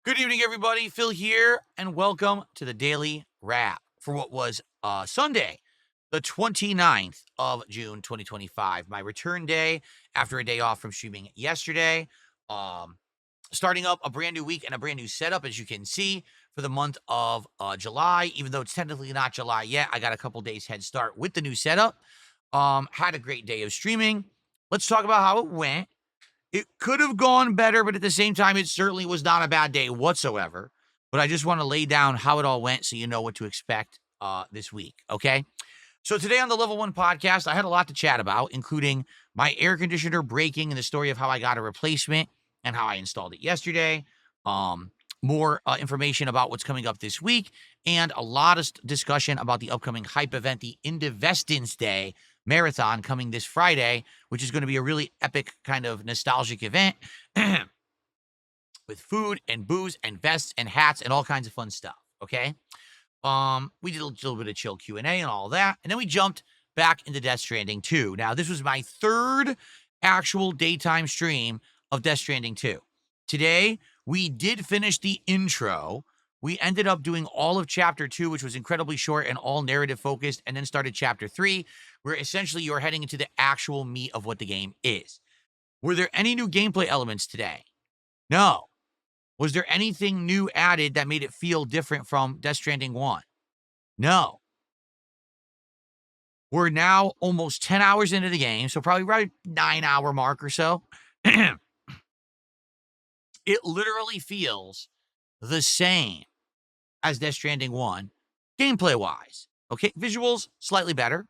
Good evening, everybody. Phil here, and welcome to the Daily Wrap for what was Sunday, the 29th of June, 2025. My return day after a day off from streaming yesterday. Starting up a brand new week and a brand new setup, as you can see, for the month of July. Even though it's technically not July yet, I got a couple days head start with the new setup. Had a great day of streaming. Let's talk about how it went. It could have gone better, but at the same time, it certainly was not a bad day whatsoever. But I just want to lay down how it all went so you know what to expect this week, okay? So today on the Level 1 podcast, I had a lot to chat about, including my air conditioner breaking and the story of how I got a replacement and how I installed it yesterday. More information about what's coming up this week, and a lot of discussion about the upcoming hype event, the Indivestance Day Marathon, coming this Friday, which is going to be a really epic kind of nostalgic event with food and booze and vests and hats and all kinds of fun stuff. Okay. We did a little bit of chill Q&A and all that. And then we jumped back into Death Stranding 2. Now, this was my third actual daytime stream of Death Stranding 2. Today, we did finish the intro. We ended up doing all of Chapter 2, which was incredibly short and all narrative focused, and then started Chapter 3, where essentially you're heading into the actual meat of what the game is. Were there any new gameplay elements today? No. Was there anything new added that made it feel different from Death Stranding 1? No. We're now almost 10 hours into the game, so probably right 9-hour mark or so. It literally feels the same as Death Stranding 1, gameplay-wise. Okay, visuals, slightly better.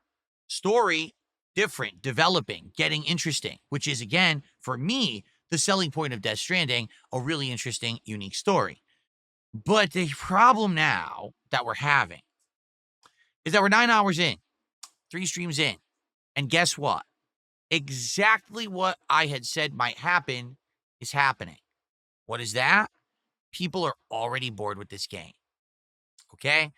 Story, different, developing, getting interesting, which is, again, for me, the selling point of Death Stranding, a really interesting, unique story. But the problem now that we're having is that we're 9 hours in, 3 streams in, and guess what? Exactly what I had said might happen is happening. What is that? People are already bored with this game. Okay?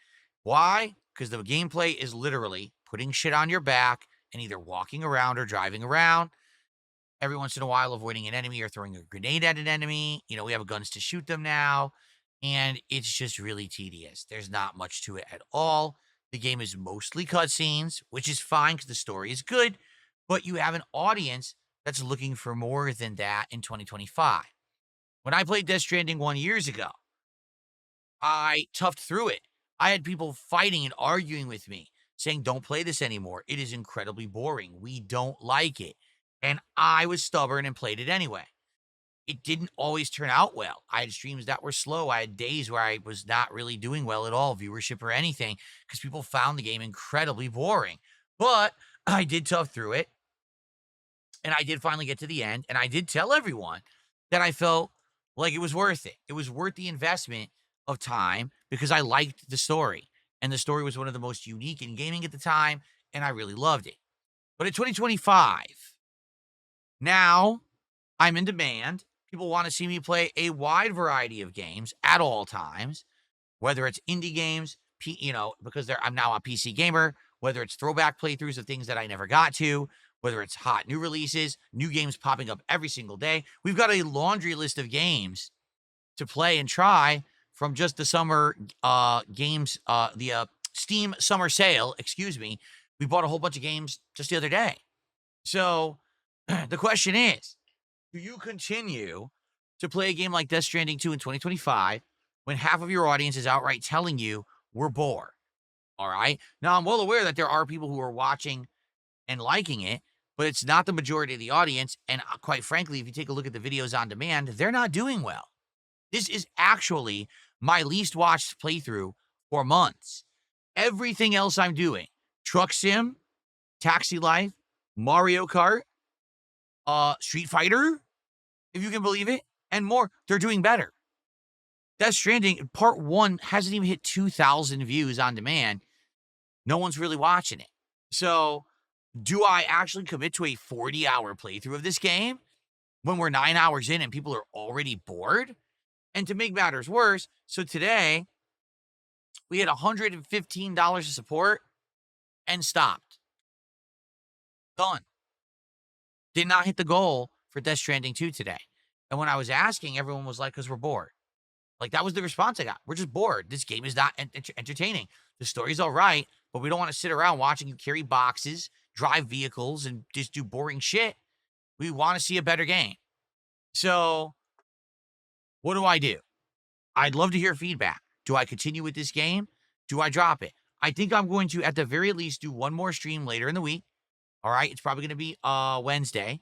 Why? Because the gameplay is literally putting shit on your back and either walking around or driving around. Every once in a while, avoiding an enemy or throwing a grenade at an enemy. You know, we have guns to shoot them now. And it's just really tedious. There's not much to it at all. The game is mostly cutscenes, which is fine because the story is good. But you have an audience that's looking for more than that in 2025. When I played Death Stranding 1 years ago, I toughed through it. I had people fighting and arguing with me, saying, don't play this anymore. It is incredibly boring. We don't like it. And I was stubborn and played it anyway. It didn't always turn out well. I had streams that were slow. I had days where I was not really doing well at all, viewership or anything, because people found the game incredibly boring. But I did tough through it. And I did finally get to the end. And I did tell everyone that I felt like it was worth it. It was worth the investment of time because I liked the story. And the story was one of the most unique in gaming at the time. And I really loved it. But in 2025, now I'm in demand. People want to see me play a wide variety of games at all times, whether it's indie games, because I'm now a PC gamer, whether it's throwback playthroughs of things that I never got to, whether it's hot new releases, new games popping up every single day. We've got a laundry list of games to play and try from just the summer games, the Steam summer sale, excuse me. We bought a whole bunch of games just the other day. So the question is, do you continue to play a game like Death Stranding 2 in 2025 when half of your audience is outright telling you we're bored? All right. Now, I'm well aware that there are people who are watching and liking it, but it's not the majority of the audience. And quite frankly, if you take a look at the videos on demand, they're not doing well. This is actually my least watched playthrough for months. Everything else I'm doing, Truck Sim, Taxi Life, Mario Kart, Street Fighter, if you can believe it, and more, they're doing better. Death Stranding, part 1 hasn't even hit 2,000 views on demand. No one's really watching it. So, do I actually commit to a 40-hour playthrough of this game when we're 9 hours in and people are already bored? And to make matters worse, so today, we had $115 of support and stopped. Done. Did not hit the goal for Death Stranding 2 today. And when I was asking, everyone was like, because we're bored. Like, that was the response I got. We're just bored. This game is not entertaining. The story's all right, but we don't want to sit around watching you carry boxes, drive vehicles, and just do boring shit. We want to see a better game. So, what do I do? I'd love to hear feedback. Do I continue with this game? Do I drop it? I think I'm going to, at the very least, do one more stream later in the week. All right. It's probably going to be Wednesday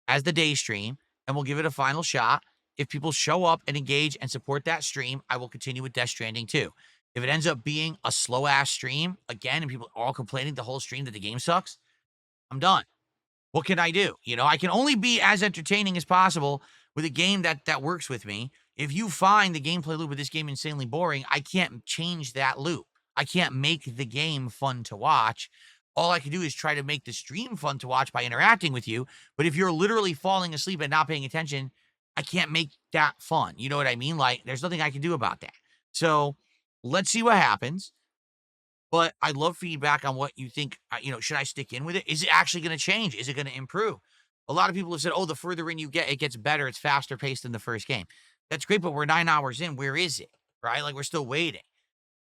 as the day stream, and we'll give it a final shot. If people show up and engage and support that stream, I will continue with Death Stranding 2. If it ends up being a slow-ass stream, again, and people are all complaining the whole stream that the game sucks, I'm done. What can I do? You know, I can only be as entertaining as possible with a game that works with me. If you find the gameplay loop of this game insanely boring, I can't change that loop. I can't make the game fun to watch. All I can do is try to make the stream fun to watch by interacting with you. But if you're literally falling asleep and not paying attention, I can't make that fun. You know what I mean? Like, there's nothing I can do about that. So let's see what happens. But I'd love feedback on what you think. Should I stick in with it? Is it actually going to change? Is it going to improve? A lot of people have said, oh, the further in you get, it gets better. It's faster paced than the first game. That's great, but we're 9 hours in. Where is it? Right? Like, we're still waiting.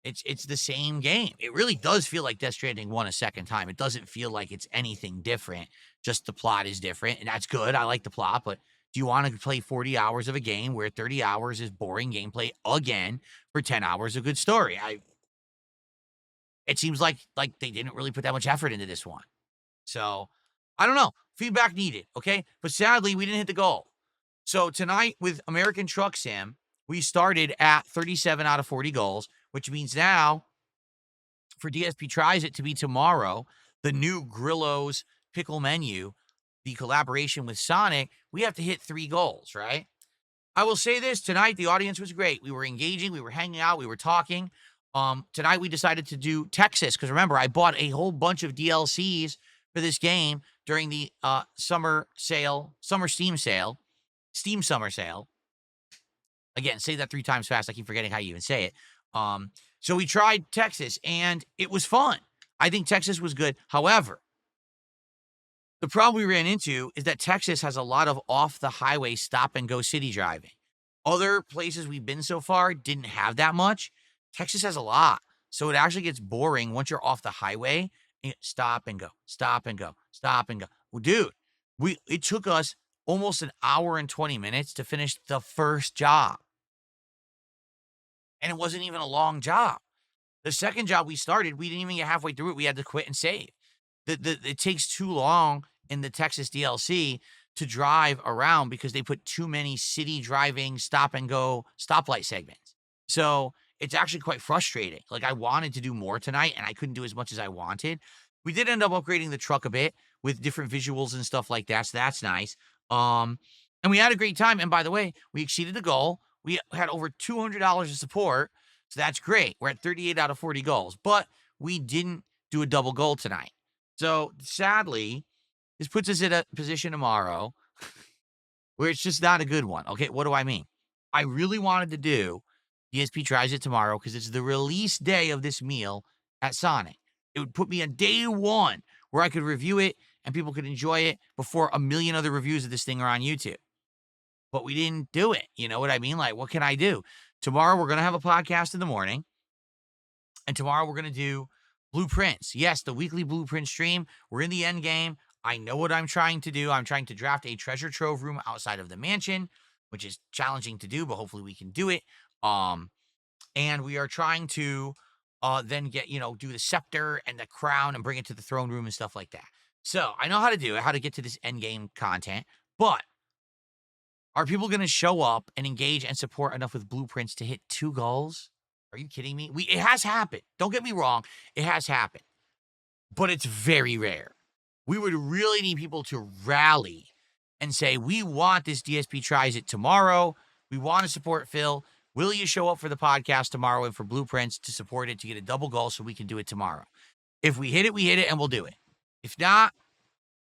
It's the same game. It really does feel like Death Stranding 1 a second time. It doesn't feel like it's anything different. Just the plot is different, and that's good. I like the plot, but do you want to play 40 hours of a game where 30 hours is boring gameplay again for 10 hours of good story? It seems like they didn't really put that much effort into this one. So, I don't know. Feedback needed, okay? But sadly, we didn't hit the goal. So tonight with American Truck Sim, we started at 37 out of 40 goals, which means now for DSP Tries It to be tomorrow, the new Grillo's Pickle Menu, the collaboration with Sonic, we have to hit 3 goals, right? I will say this, tonight the audience was great. We were engaging, we were hanging out, we were talking. Tonight we decided to do Texas, because remember, I bought a whole bunch of DLCs for this game during the summer Steam summer sale. Again, say that 3 times fast. I keep forgetting how you even say it. So we tried Texas, and it was fun. I think Texas was good. However, the problem we ran into is that Texas has a lot of off-the-highway stop-and-go city driving. Other places we've been so far didn't have that much. Texas has a lot. So it actually gets boring once you're off the highway. Stop and go, stop and go, stop and go. Well, dude, it took us almost an hour and 20 minutes to finish the first job. And it wasn't even a long job. The second job we started, we didn't even get halfway through it. We had to quit and save. It takes too long in the Texas DLC to drive around because they put too many city driving stop and go stoplight segments. So it's actually quite frustrating. Like, I wanted to do more tonight and I couldn't do as much as I wanted. We did end up upgrading the truck a bit with different visuals and stuff like that. So that's nice. And we had a great time. And by the way, we exceeded the goal. We had over $200 of support. So that's great. We're at 38 out of 40 goals, but we didn't do a double goal tonight. So sadly, this puts us in a position tomorrow where it's just not a good one. Okay, what do I mean? I really wanted to do DSP Tries It tomorrow because it's the release day of this meal at Sonic. It would put me on day 1 where I could review it and people could enjoy it before a million other reviews of this thing are on YouTube. But we didn't do it. You know what I mean? Like, what can I do? Tomorrow, we're going to have a podcast in the morning. And tomorrow, we're going to do Blueprints. Yes, the weekly Blueprint stream. We're in the end game. I know what I'm trying to do. I'm trying to draft a treasure trove room outside of the mansion, which is challenging to do, but hopefully we can do it. And we are trying to then get, do the scepter and the crown and bring it to the throne room and stuff like that. So I know how to do it, how to get to this end game content, but are people going to show up and engage and support enough with Blueprints to hit 2 goals? Are you kidding me? It has happened. Don't get me wrong. It has happened, but it's very rare. We would really need people to rally and say, we want this DSP Tries It tomorrow. We want to support Phil. Will you show up for the podcast tomorrow and for Blueprints to support it to get a double goal so we can do it tomorrow? If we hit it, and we'll do it. If not,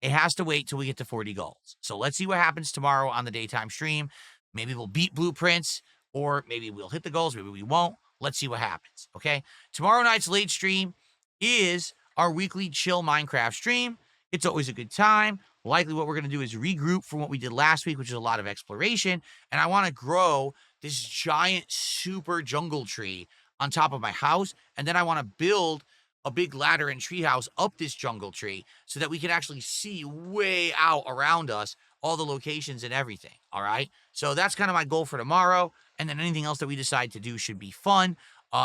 it has to wait till we get to 40 goals. So let's see what happens tomorrow on the daytime stream. Maybe we'll beat Blueprints, or maybe we'll hit the goals. Maybe we won't. Let's see what happens, okay? Tomorrow night's late stream is our weekly chill Minecraft stream. It's always a good time. Likely what we're going to do is regroup from what we did last week, which is a lot of exploration. And I want to grow this giant super jungle tree on top of my house, and then I want to build a big ladder and treehouse up this jungle tree so that we can actually see way out around us all the locations and everything. All right. So that's kind of my goal for tomorrow. And then anything else that we decide to do should be fun.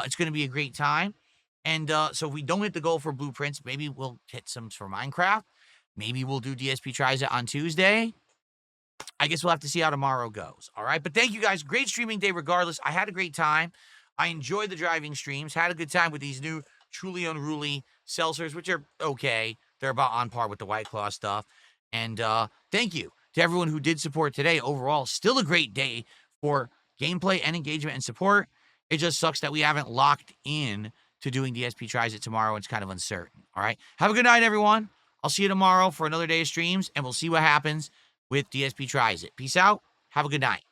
It's going to be a great time. And so if we don't hit the goal for blueprints, maybe we'll hit some for Minecraft. Maybe we'll do DSP Tries It on Tuesday. I guess we'll have to see how tomorrow goes. All right. But thank you guys. Great streaming day regardless. I had a great time. I enjoyed the driving streams. Had a good time with these new Truly Unruly seltzers, which are okay. They're about on par with the White Claw stuff. And thank you to everyone who did support today. Overall, still a great day for gameplay and engagement and support. It just sucks that we haven't locked in to doing DSP Tries It tomorrow. It's kind of uncertain. All right. Have a good night, everyone. I'll see you tomorrow for another day of streams, and we'll see what happens with DSP Tries It. Peace out. Have a good night.